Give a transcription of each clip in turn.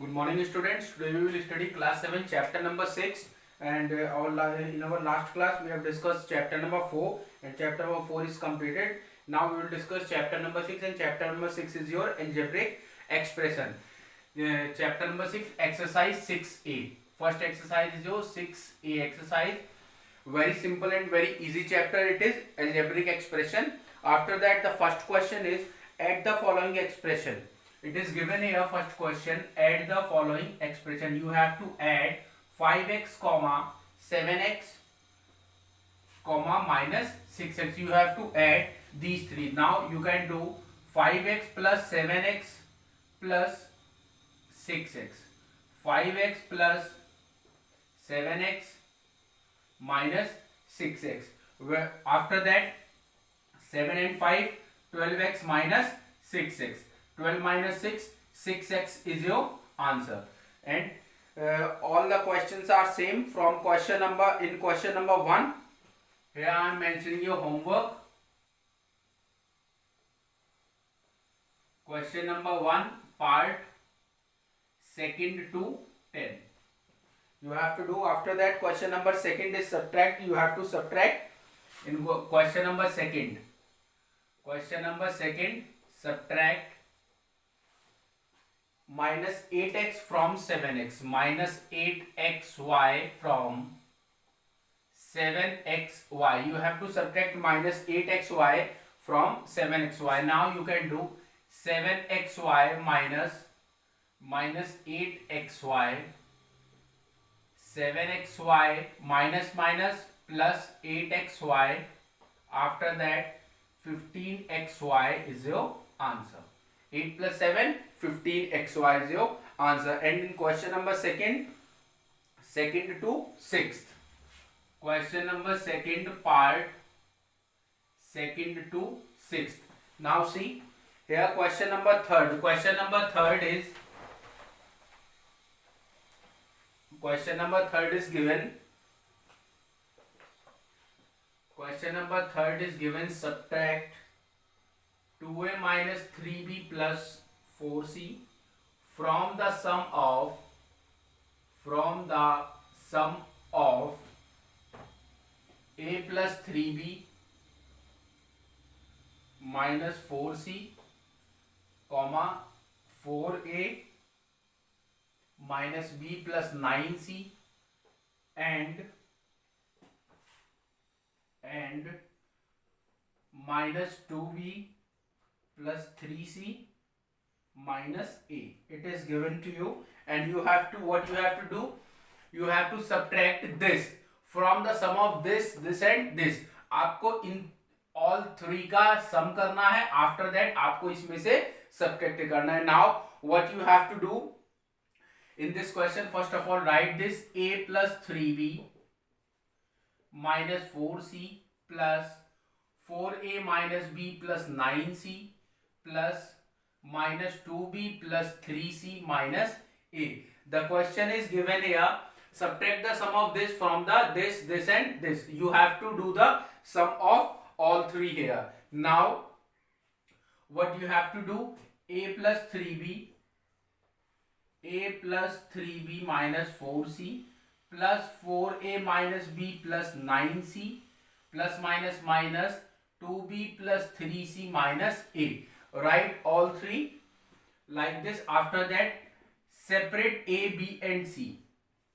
Good morning, students. Today we will study class 7, chapter number 6. And in our last class, we have discussed chapter number 4, and chapter number 4 is completed. Now we will discuss chapter number 6, and chapter number 6 is your algebraic expression. Chapter number 6, exercise 6a. First exercise is your 6a exercise. Very simple and very easy chapter it is, algebraic expression. After that, the first question is add the following expression. It is given here, first question, add the following expression. You have to add 5x comma 7x comma minus 6x. You have to add these three. Now you can do 5x plus 7x plus 6x. 5x plus 7x minus 6x. After that, 7 and 5, 12x minus 6x. 12 minus 6, 6x is your answer. And all the questions are same from question number 1. Here I am mentioning your homework. Question number 1, part 2nd to 10. You have to do. After that, question number 2nd is subtract. You have to subtract in question number 2nd. Question number 2nd, subtract minus 8x from 7x, minus 8xy from 7xy. You have to subtract minus 8xy from 7xy. Now you can do 7xy minus 8xy, 7xy minus plus 8xy. After that, 15xy is your answer. 8 plus 7, 15xy is your answer. And in question number 2nd to 6th. Question number 2nd, part 2nd to 6th. Now see, here question number 3rd. Question number 3rd is given. Question number 3rd is given, subtract 2a minus 3b plus 4c from the sum of a plus 3b minus 4c comma 4a minus b plus 9c and minus 2b plus 3c minus a. It is given to you, and you have to, what you have to do, you have to subtract this from the sum of this and this. आपको इन all three का sum करना है. After that आपको इसमें से subtract करना है. Now what you have to do in this question, first of all write this a plus 3b minus 4c plus 4a minus b plus 9c plus minus 2b plus 3c minus a. The question is given here, subtract the sum of this from the this and this. You have to do the sum of all three here. Now what you have to do, a plus 3b minus 4c plus 4a minus b plus 9c plus minus 2b plus 3c minus a. Write all three like this. After that, separate a, b and c.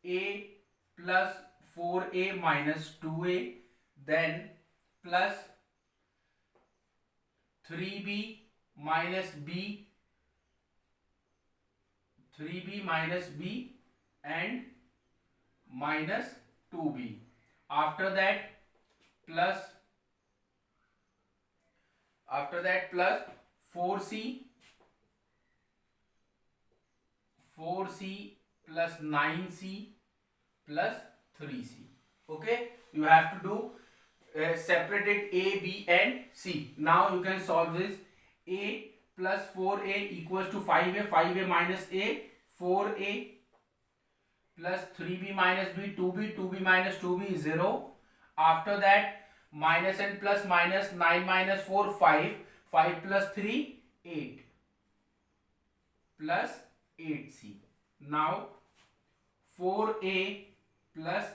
A plus 4a minus 2a, then plus 3b minus b and minus 2b. After that plus 4c plus 9c plus 3c. Okay, you have to do separated a, b and c. Now you can solve this. A plus 4a equals to 5a, 5a minus a, 4a plus 3b minus b, 2b minus 2b is 0. After that, minus and plus minus, 9 minus 4, 5, 5 plus 3, 8 plus 8c. Now 4a plus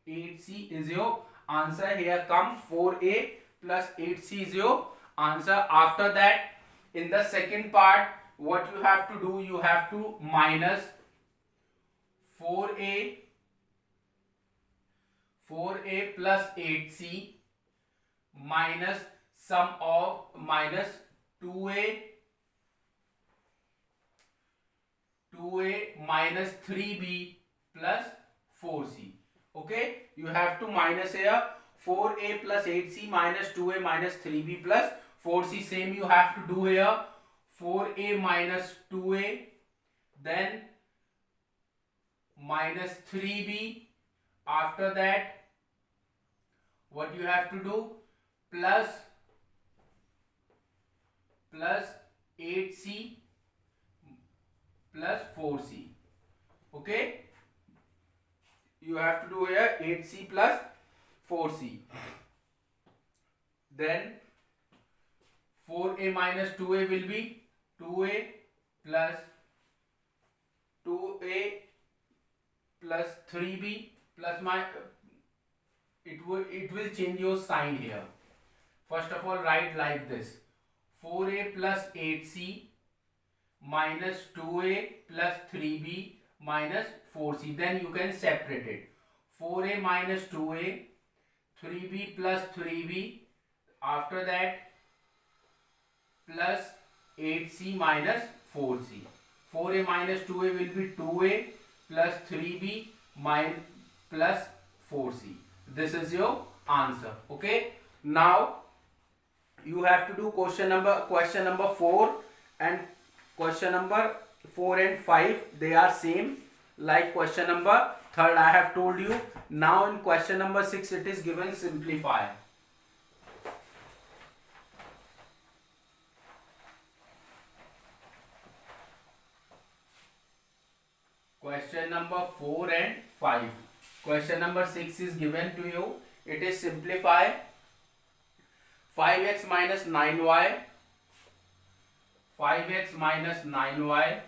8c is your answer. Here come 4a plus 8c is your answer. After that, in the second part, what you have to do, you have to minus 4a plus 8c minus sum of minus 2a minus 3b plus 4c. Okay, you have to minus here 4a plus 8c minus 2a minus 3b plus 4c. Same you have to do here, 4a minus 2a, then minus 3b. After that, what you have to do, plus 8c plus 4c. Okay, you have to do here 8c plus 4c. Then 4a minus 2a will be 2a plus 3b plus it will change your sign here. First of all, write like this, 4a plus 8c minus 2a plus 3b minus 4c. Then you can separate it, 4a minus 2a, 3b plus 3b, after that plus 8c minus 4c. 4a minus 2a will be 2a plus 3b minus plus 4c. This is your answer. Okay, now you have to do question number 4 and question number 4 and 5. They are same like question number 3 I have told you. Now in question number 6 it is given simplify. Question number 4 and 5. Question number 6 is given to you. It is simplify 5x minus 9y. 5x minus 9y.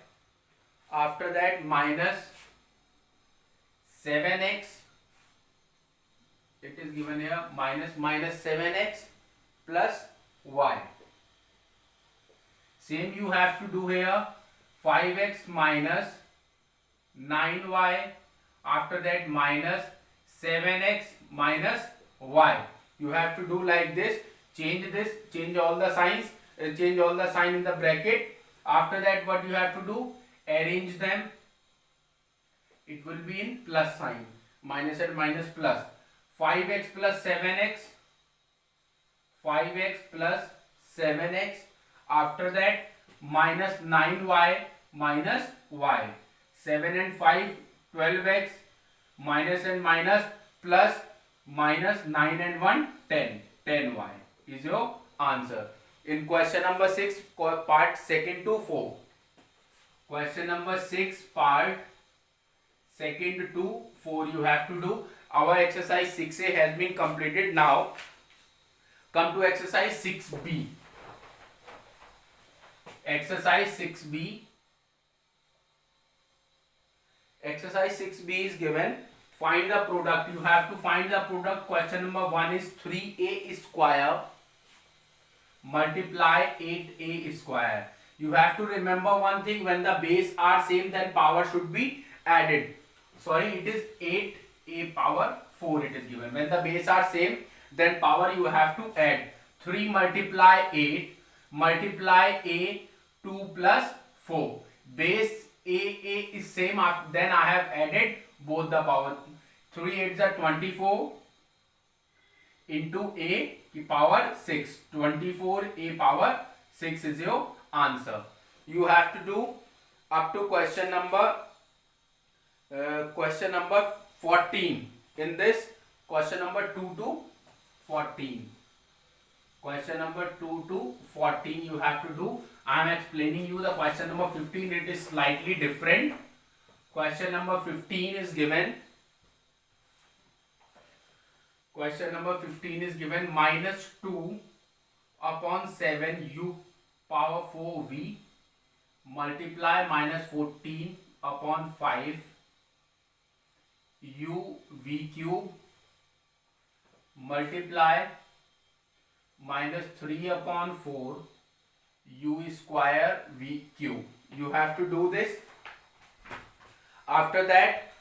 After that minus 7x. It is given here minus 7x plus y. Same you have to do here, 5x minus 9y. After that minus 7x minus y. You have to do like this. Change this, change all the signs, change all the sign in the bracket. After that what you have to do, arrange them. It will be in plus sign, minus and minus plus. 5x plus 7x, 5x plus 7x. After that minus 9y minus y. 7 and 5, 12x, minus and minus plus minus 9 and 1, 10. 10y is your answer. In question number 6, part 2 to 4. Question number 6, part 2 to 4 you have to do. Our exercise 6a has been completed. Now come to exercise 6b. Exercise 6b. Exercise 6b is given. Find the product. You have to find the product. Question number 1 is 3a square multiply 8a square. You have to remember one thing, when the base are same then power should be added. Sorry, it is 8a power 4 it is given. When the base are same then power you have to add. 3 multiply 8 multiply a 2 plus 4. Base a is same, then I have added both the power. 3 8s are 24 into a power 6. 24 a power 6 is your answer. You have to do up to question number 14. In this question number 2 to 14. Question number 2 to 14 you have to do. I am explaining you the question number 15. It is slightly different. Question number 15 is given. Question number 15 is given minus 2 upon 7 u power 4v multiply minus 14 upon 5 u v cube multiply minus 3 upon 4 u square v cube. You have to do this. After that,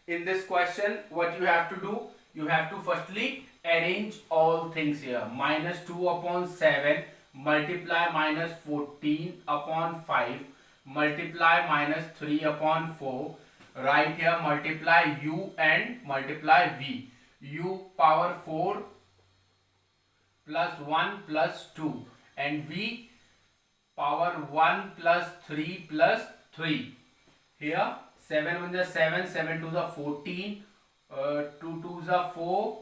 in this question, what you have to do, you have to firstly arrange all things here. Minus 2 upon 7 multiply minus 14 upon 5 multiply minus 3 upon 4. Right here multiply u and multiply v. U power 4 plus 1 plus 2 and v power 1 plus 3 plus 3. Here 7 1 is 7, 7 2 is 14, 2 2 is 4,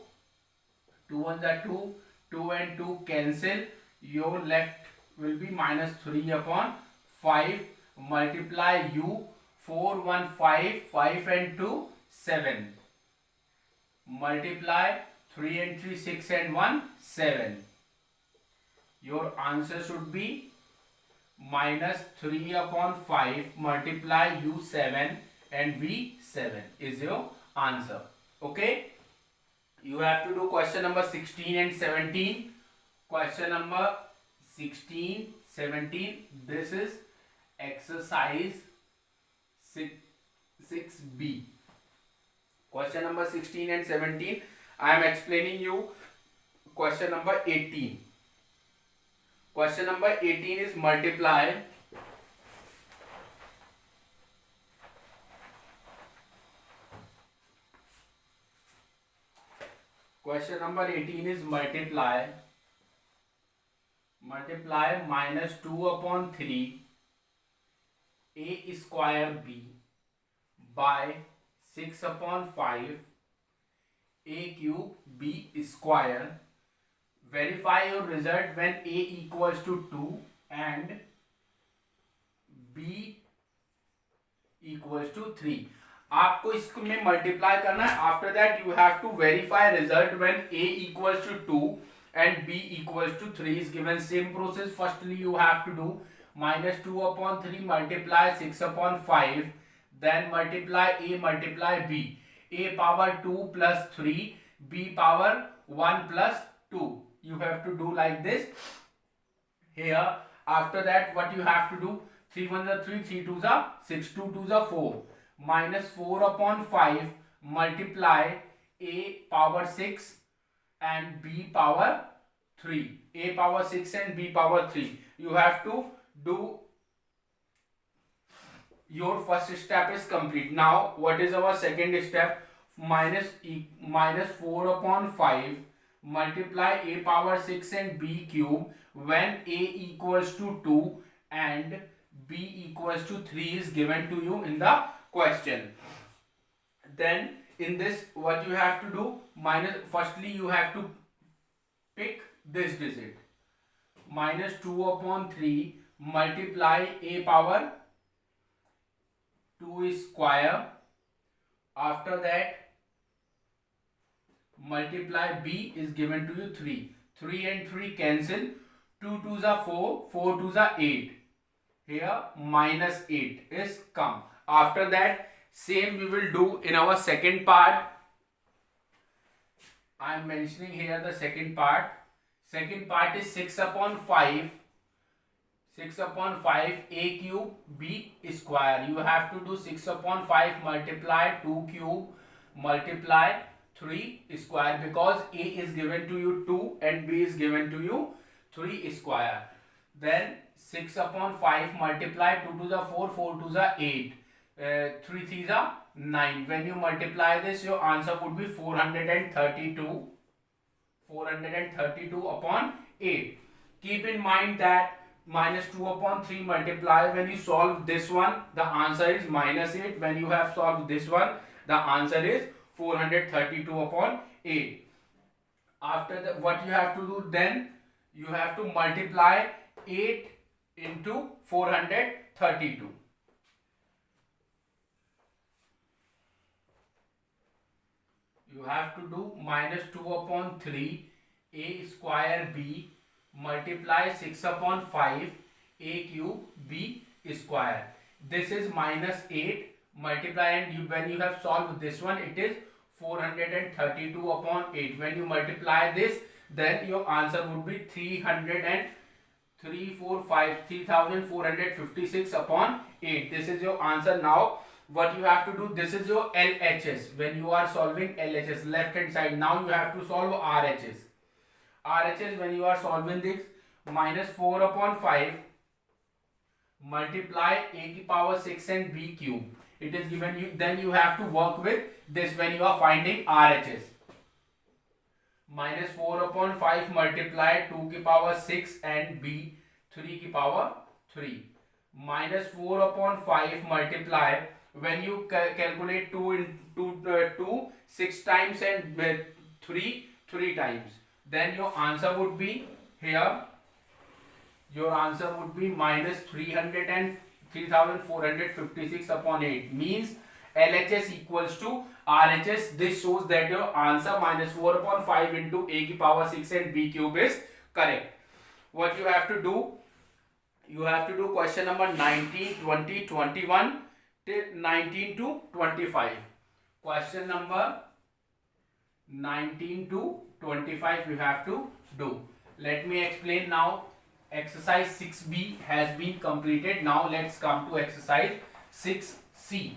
2 1 is 2, 2 and 2 cancel. Your left will be minus 3 upon 5 multiply u 4 1 5, 5 and 2 7 multiply 3 and 3 6 and 1 7. Your answer should be minus 3 upon 5 multiply u 7 and v 7 is your answer. Okay, you have to do question number 16 and 17. Question number 16, 17, this is exercise 6b. Question number 16 and 17, I am explaining you question number 18. Question number 18 is multiply question number 18 is multiply minus 2 upon 3 a square b by 6 upon 5 a cube b square. Verify your result when a equals to 2 and b equals to 3. आपको इसमें multiply करना है. After that you have to verify result when a equals to 2 and b equals to 3 is given. Same process. Firstly you have to do minus 2 upon 3 multiply 6 upon 5, then multiply a multiply b. A power 2 plus 3, b power 1 plus 2. You have to do like this here. After that what you have to do, 3 1 is 3, 3 2 is 6, 2 2 is 4, minus 4 upon 5 multiply a power 6 and b power 3. A power 6 and b power 3. You have to do your first step is complete. Now what is our second step? Minus 4 upon 5 multiply a power 6 and b cube when a equals to 2 and b equals to 3 is given to you in the question. Then in this what you have to do, firstly you have to pick this digit. Minus 2 upon 3 multiply a power 2 square. After that multiply b is given to you 3. 3 and 3 cancel. 2 2s are 4, 4 2s are 8. Here minus 8 is come. After that same we will do in our second part. I am mentioning here the second part. Second part is 6 upon 5. 6 upon 5 a cube b square. You have to do 6 upon 5 multiply 2 cube multiply 3 square, because a is given to you 2 and b is given to you 3 square. Then 6 upon 5 multiply 2 to the 4, 4 to the 8, 3 3 is 9. When you multiply this, your answer would be 432 upon 8. Keep in mind that minus 2 upon 3 multiply, when you solve this one, the answer is minus 8. When you have solved this one, the answer is 432 upon 8. After that, what you have to do then, you have to multiply 8 into 432. You have to do minus 2 upon 3 a square b multiply 6 upon 5 a cube b square. This is minus 8 multiply, and when you have solved this one, it is 432 upon 8. When you multiply this, then your answer would be 3456 upon 8. This is your answer. Now what you have to do, this is your LHS. When you are solving LHS, left hand side, now you have to solve RHS. RHS, when you are solving this, minus 4 upon 5 multiply a की power 6 and b cube. It is given you, then you have to work with this when you are finding RHS. Minus 4 upon 5 multiply 2 की power 6 and b 3 की power 3. Minus 4 upon 5 multiply, when you calculate 2 into 2 6 times and 3 times, then your answer would be here, your answer would be minus 3456 upon 8. Means LHS equals to RHS. This shows that your answer minus 4 upon 5 into a की power 6 and b cube is correct. What you have to do, you have to do question number 19, 20, 21 till 19 to 25. Question number 19 to 25 you have to do. Let me explain now. Exercise 6b has been completed. Now let's come to exercise 6c.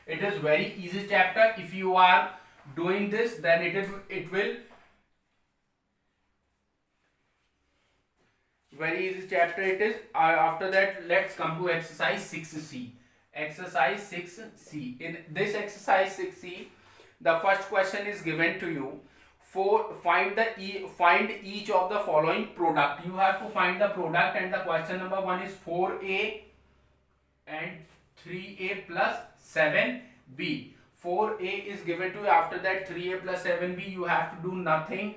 It is very easy chapter. If you are doing this, then it will very easy chapter it is. After that, let's come to exercise 6c. Exercise 6c. In this exercise 6c, the first question is given to you. Find each of the following product. You have to find the product, and the question number 1 is 4a and 3a plus 7b. 4a is given to you. After that, 3a plus 7b, you have to do nothing.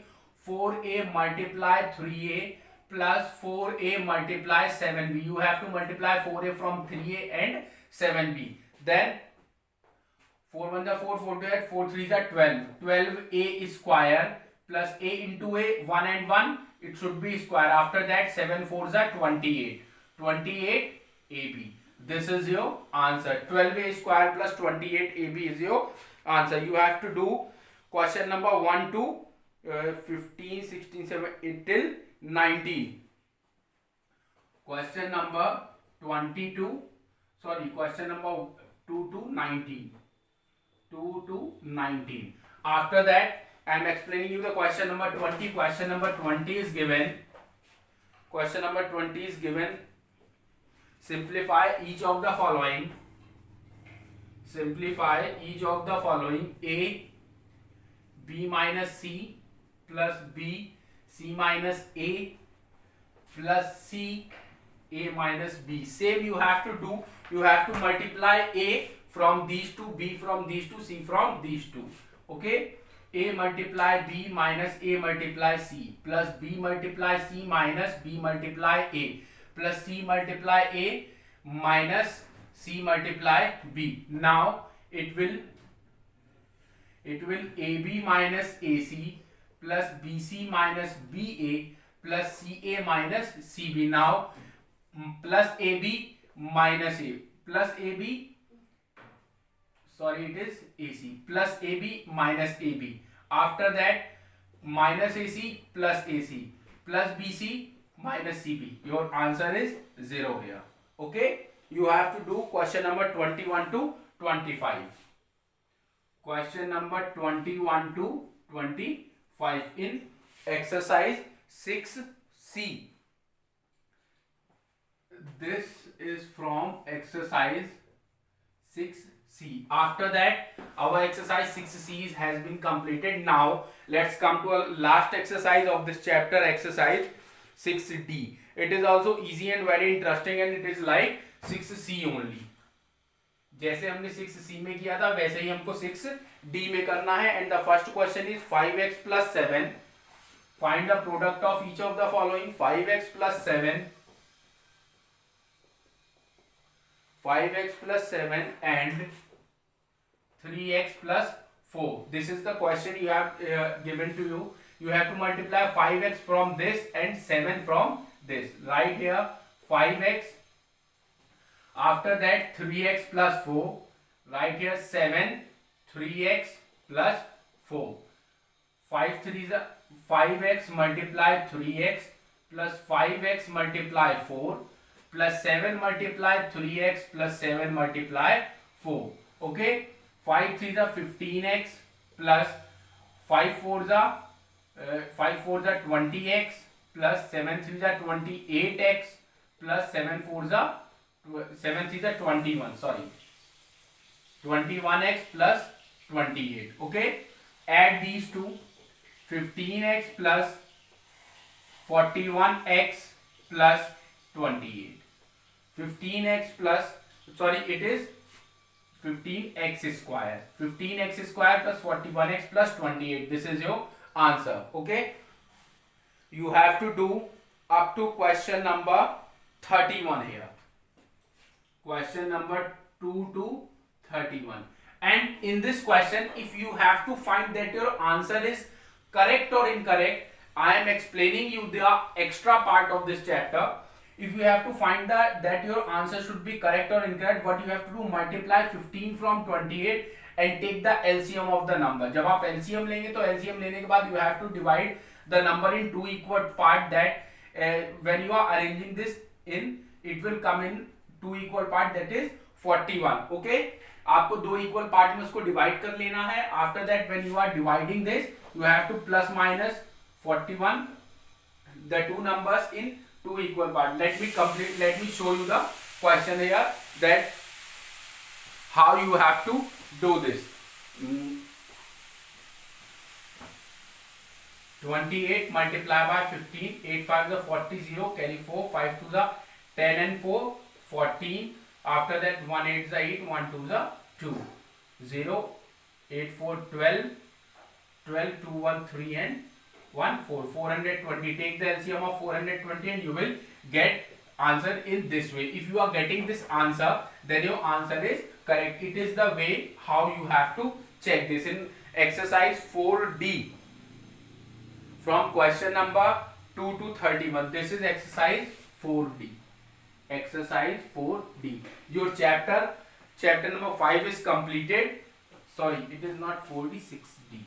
4a multiply 3a plus 4a multiply 7b. You have to multiply 4a from 3a and 7b. Then 4 1 is 4, 4 2 is 4 3 is 12. 12a is square plus a into a, 1 and 1, it should be square. After that, 7 4 is 28. 28ab. This is your answer. 12a square plus 28ab is your answer. You have to do question number 1 to 15, 16, 17 till 19. Question number 22. Question number 2 to 19. 2 to 19. After that, I am explaining you the question number 20. Question number 20 is given. Question number 20 is given. Simplify each of the following. Simplify each of the following. A, b minus c plus b, c minus a plus c, a minus b. Same you have to do. You have to multiply a from these two, b from these two, c from these two. Okay, a multiply b minus a multiply c plus b multiply c minus b multiply a plus c multiply a minus c multiply b. Now it will ab minus ac plus bc minus ba plus ca minus cb. Now plus ab minus a plus ab, it is AC plus AB minus AB. After that, minus AC plus AC plus BC minus CB. Your answer is 0 here. Okay, you have to do question number 21 to 25. Question number 21 to 25 in exercise 6C. This is from exercise 6C. After that, our exercise 6C has been completed. Now let's come to a last exercise of this chapter, exercise 6D. It is also easy and very interesting, and it is like 6C only. जैसे हमने 6C में किया था, वैसे ही हमको 6D में करना है. And the first question is 5x plus 7. Find the product of each of the following. 5x plus 7, 5x plus 7 and 3x plus 4. This is the question you have given to you. You have to multiply 5x from this and 7 from this. Right here 5x. After that 3x plus 4. Write here 7 3x plus 4. 5 3 is 5x multiply 3x plus 5x multiply 4 plus 7 multiply 3x plus 7 multiply 4. Okay, 5 3 is 15x plus 5 4 is 20x plus 7 3 is 28x plus 7 4 is 7 3 is 21. Sorry, 21x plus 28. Okay, add these two. 15x plus 41x plus 28. 15x plus, sorry, it is 15x square. 15x square plus 41x plus 28. This is your answer. Okay, you have to do up to question number 31 here. Question number 2 to 31. And in this question, if you have to find that your answer is correct or incorrect, I am explaining you the extra part of this chapter. If you have to find that your answer should be correct or incorrect, what you have to do, multiply 15 from 28 and take the LCM of the number. जब आप LCM लेंगे तो LCM लेने के बाद you have to divide the number in two equal part, that when you are arranging this in, it will come in two equal part, that is 41. Okay, आपको दो equal part में उसको divide कर लेना है. After that when you are dividing this, you have to plus minus 41 the two numbers in two equal parts. Let me show you the question here, that how you have to do this. 28 multiply by 15, 8 5 is 40, 0, carry 4, 5 2 is 10 and 4, 14. After that 1 8 is 8, 1 2 is 2, 0, 8 4 12, 12 2 1 3 and 1 4, 420. Take the LCM of 420 and you will get answer in this way. If you are getting this answer, then your answer is correct. It is the way how you have to check this in exercise 4D from question number 2 to 31. This is exercise 4D. Exercise 4D. Your chapter number 5 is completed. Sorry, it is not 4D, 6D.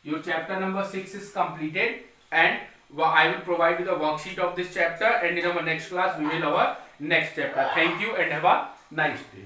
Your chapter number 6 is completed, and I will provide you the worksheet of this chapter, and in our next class we will have our next chapter. Thank you and have a nice day.